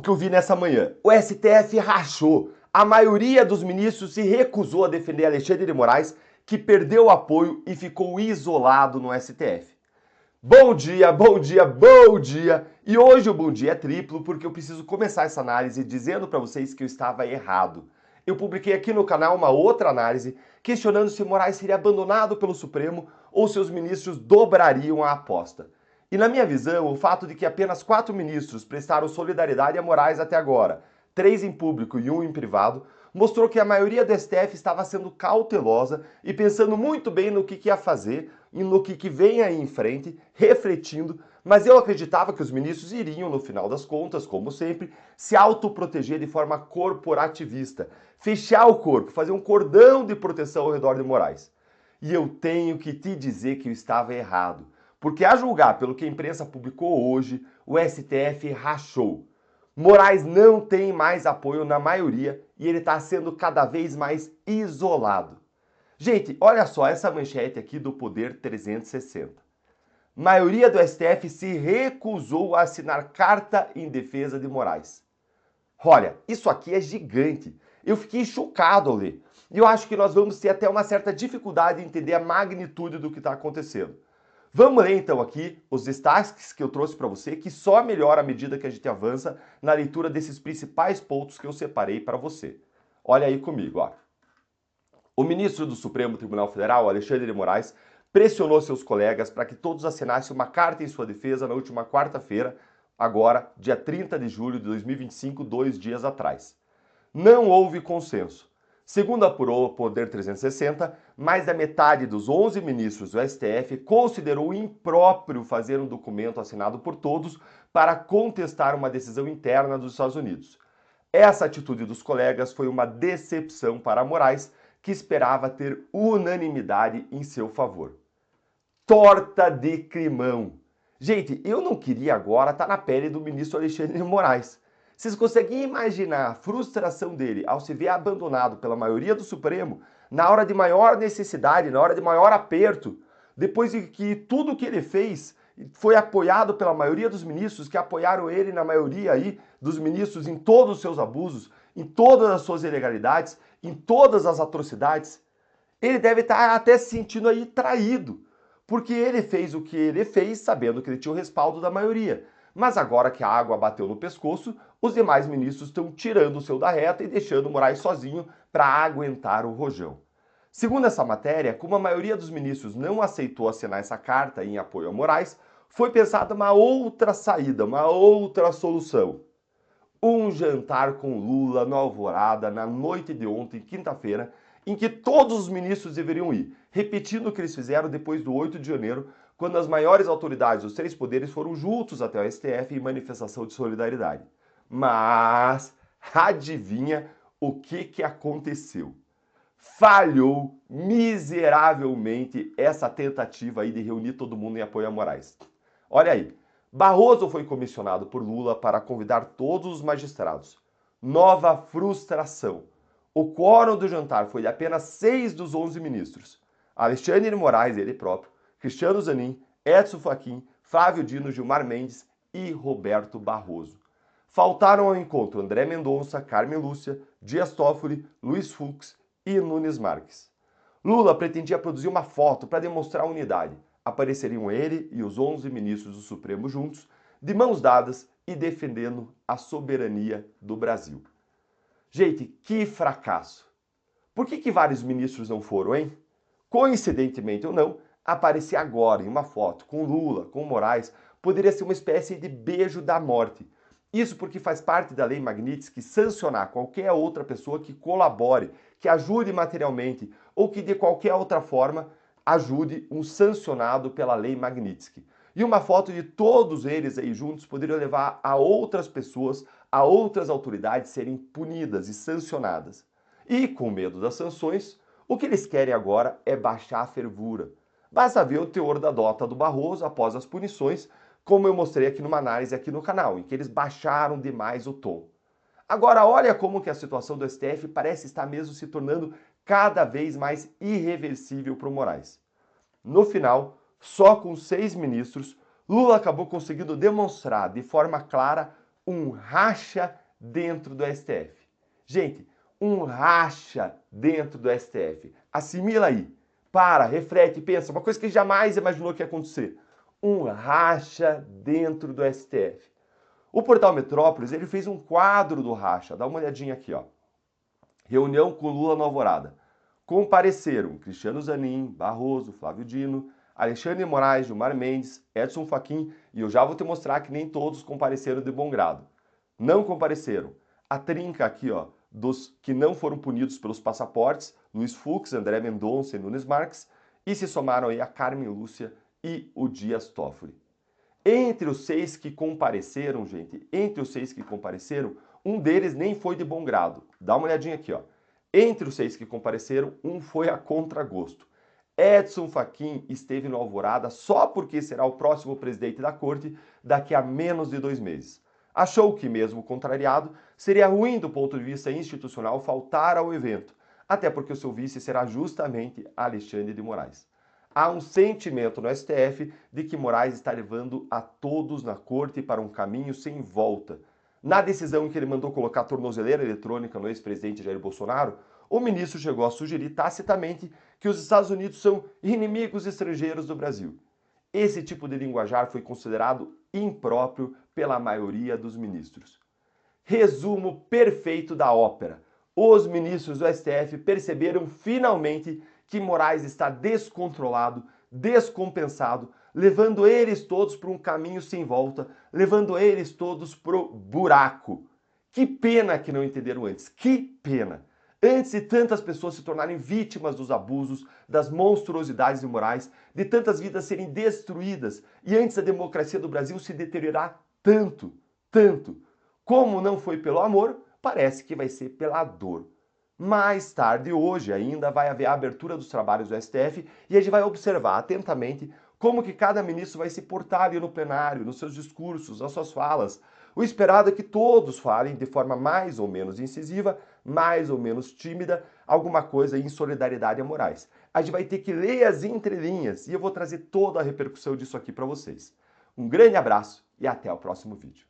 O que eu vi nessa manhã? O STF rachou. A maioria dos ministros se recusou a defender Alexandre de Moraes, que perdeu o apoio e ficou isolado no STF. Bom dia, bom dia, bom dia! E hoje o bom dia é triplo porque eu preciso começar essa análise dizendo para vocês que eu estava errado. Eu publiquei aqui no canal uma outra análise questionando se Moraes seria abandonado pelo Supremo ou se os ministros dobrariam a aposta. E na minha visão, o fato de que apenas 4 ministros prestaram solidariedade a Moraes até agora, 3 em público e 1 em privado, mostrou que a maioria do STF estava sendo cautelosa e pensando muito bem no que ia fazer e no que vem aí em frente, refletindo, mas eu acreditava que os ministros iriam, no final das contas, como sempre, se autoproteger de forma corporativista, fechar o corpo, fazer um cordão de proteção ao redor de Moraes. E eu tenho que te dizer que eu estava errado, porque a julgar pelo que a imprensa publicou hoje, o STF rachou. Moraes não tem mais apoio na maioria e ele está sendo cada vez mais isolado. Gente, olha só essa manchete aqui do Poder 360. Maioria do STF se recusou a assinar carta em defesa de Moraes. Olha, isso aqui é gigante. Eu fiquei chocado ao ler. E eu acho que nós vamos ter até uma certa dificuldade em entender a magnitude do que está acontecendo. Vamos ler então aqui os destaques que eu trouxe para você, que só melhora à medida que a gente avança na leitura desses principais pontos que eu separei para você. Olha aí comigo, ó. O ministro do Supremo Tribunal Federal, Alexandre de Moraes, pressionou seus colegas para que todos assinassem uma carta em sua defesa na última quarta-feira, agora, dia 30 de julho de 2025, 2 dias atrás. Não houve consenso. Segundo apurou o Poder 360, mais da metade dos 11 ministros do STF considerou impróprio fazer um documento assinado por todos para contestar uma decisão interna dos Estados Unidos. Essa atitude dos colegas foi uma decepção para Moraes, que esperava ter unanimidade em seu favor. Torta de climão. Gente, eu não queria agora estar na pele do ministro Alexandre de Moraes. Vocês conseguem imaginar a frustração dele ao se ver abandonado pela maioria do Supremo na hora de maior necessidade, na hora de maior aperto, depois de que tudo que ele fez foi apoiado pela maioria dos ministros, que apoiaram ele na maioria aí dos ministros em todos os seus abusos, em todas as suas ilegalidades, em todas as atrocidades? Ele deve estar até se sentindo aí traído, porque ele fez o que ele fez sabendo que ele tinha o respaldo da maioria. Mas agora que a água bateu no pescoço, os demais ministros estão tirando o seu da reta e deixando Moraes sozinho para aguentar o rojão. Segundo essa matéria, como a maioria dos ministros não aceitou assinar essa carta em apoio a Moraes, foi pensada uma outra saída, uma outra solução. Um jantar com Lula no Alvorada na noite de ontem, quinta-feira, em que todos os ministros deveriam ir, repetindo o que eles fizeram depois do 8 de janeiro, quando as maiores autoridades dos 3 poderes foram juntos até o STF em manifestação de solidariedade. Mas, adivinha o que aconteceu? Falhou miseravelmente essa tentativa aí de reunir todo mundo em apoio a Moraes. Olha aí, Barroso foi comissionado por Lula para convidar todos os magistrados. Nova frustração. O quórum do jantar foi de apenas 6 dos 11 ministros. Alexandre de Moraes, ele próprio, Cristiano Zanin, Edson Fachin, Flávio Dino, Gilmar Mendes e Roberto Barroso. Faltaram ao encontro André Mendonça, Carmen Lúcia, Dias Toffoli, Luiz Fux e Nunes Marques. Lula pretendia produzir uma foto para demonstrar a unidade. Apareceriam ele e os 11 ministros do Supremo juntos, de mãos dadas e defendendo a soberania do Brasil. Gente, que fracasso! Por que vários ministros não foram, hein? Coincidentemente ou não, aparecer agora em uma foto com Lula, com Moraes, poderia ser uma espécie de beijo da morte. Isso porque faz parte da lei Magnitsky sancionar qualquer outra pessoa que colabore, que ajude materialmente ou que de qualquer outra forma ajude um sancionado pela lei Magnitsky. E uma foto de todos eles aí juntos poderia levar a outras pessoas, a outras autoridades serem punidas e sancionadas. E com medo das sanções, o que eles querem agora é baixar a fervura. Basta ver o teor da nota do Barroso após as punições, como eu mostrei aqui numa análise aqui no canal, em que eles baixaram demais o tom. Agora olha como que a situação do STF parece estar mesmo se tornando cada vez mais irreversível para o Moraes. No final, só com 6 ministros, Lula acabou conseguindo demonstrar de forma clara um racha dentro do STF. Gente, um racha dentro do STF. Assimila aí. Para, reflete, pensa. Uma coisa que jamais imaginou que ia acontecer. Um racha dentro do STF. O portal Metrópolis, ele fez um quadro do racha. Dá uma olhadinha aqui, ó. Reunião com Lula no Alvorada. Compareceram Cristiano Zanin, Barroso, Flávio Dino, Alexandre de Moraes, Gilmar Mendes, Edson Fachin, e eu já vou te mostrar que nem todos compareceram de bom grado. Não compareceram. A trinca aqui, ó, dos que não foram punidos pelos passaportes, Luiz Fux, André Mendonça e Nunes Marques, e se somaram aí a Carmen Lúcia e o Dias Toffoli. Entre os 6 que compareceram, gente, um deles nem foi de bom grado. Dá uma olhadinha aqui, ó. Entre os 6 que compareceram, um foi a contragosto. Edson Fachin esteve no Alvorada só porque será o próximo presidente da corte daqui a menos de 2 meses. Achou que, mesmo contrariado, seria ruim do ponto de vista institucional faltar ao evento, até porque o seu vice será justamente Alexandre de Moraes. Há um sentimento no STF de que Moraes está levando a todos na corte para um caminho sem volta. Na decisão em que ele mandou colocar tornozeleira eletrônica no ex-presidente Jair Bolsonaro, o ministro chegou a sugerir tacitamente que os Estados Unidos são inimigos estrangeiros do Brasil. Esse tipo de linguajar foi considerado impróprio pela maioria dos ministros. Resumo perfeito da ópera. Os ministros do STF perceberam finalmente que Moraes está descontrolado, descompensado, levando eles todos para um caminho sem volta, levando eles todos pro buraco. Que pena que não entenderam antes, que pena! Antes de tantas pessoas se tornarem vítimas dos abusos, das monstruosidades de Moraes, de tantas vidas serem destruídas e antes a democracia do Brasil se deteriorar tanto, tanto. Como não foi pelo amor, parece que vai ser pela dor. Mais tarde, hoje ainda, vai haver a abertura dos trabalhos do STF e a gente vai observar atentamente como que cada ministro vai se portar ali no plenário, nos seus discursos, nas suas falas. O esperado é que todos falem de forma mais ou menos incisiva, mais ou menos tímida, alguma coisa em solidariedade a Moraes. A gente vai ter que ler as entrelinhas e eu vou trazer toda a repercussão disso aqui para vocês. Um grande abraço e até o próximo vídeo.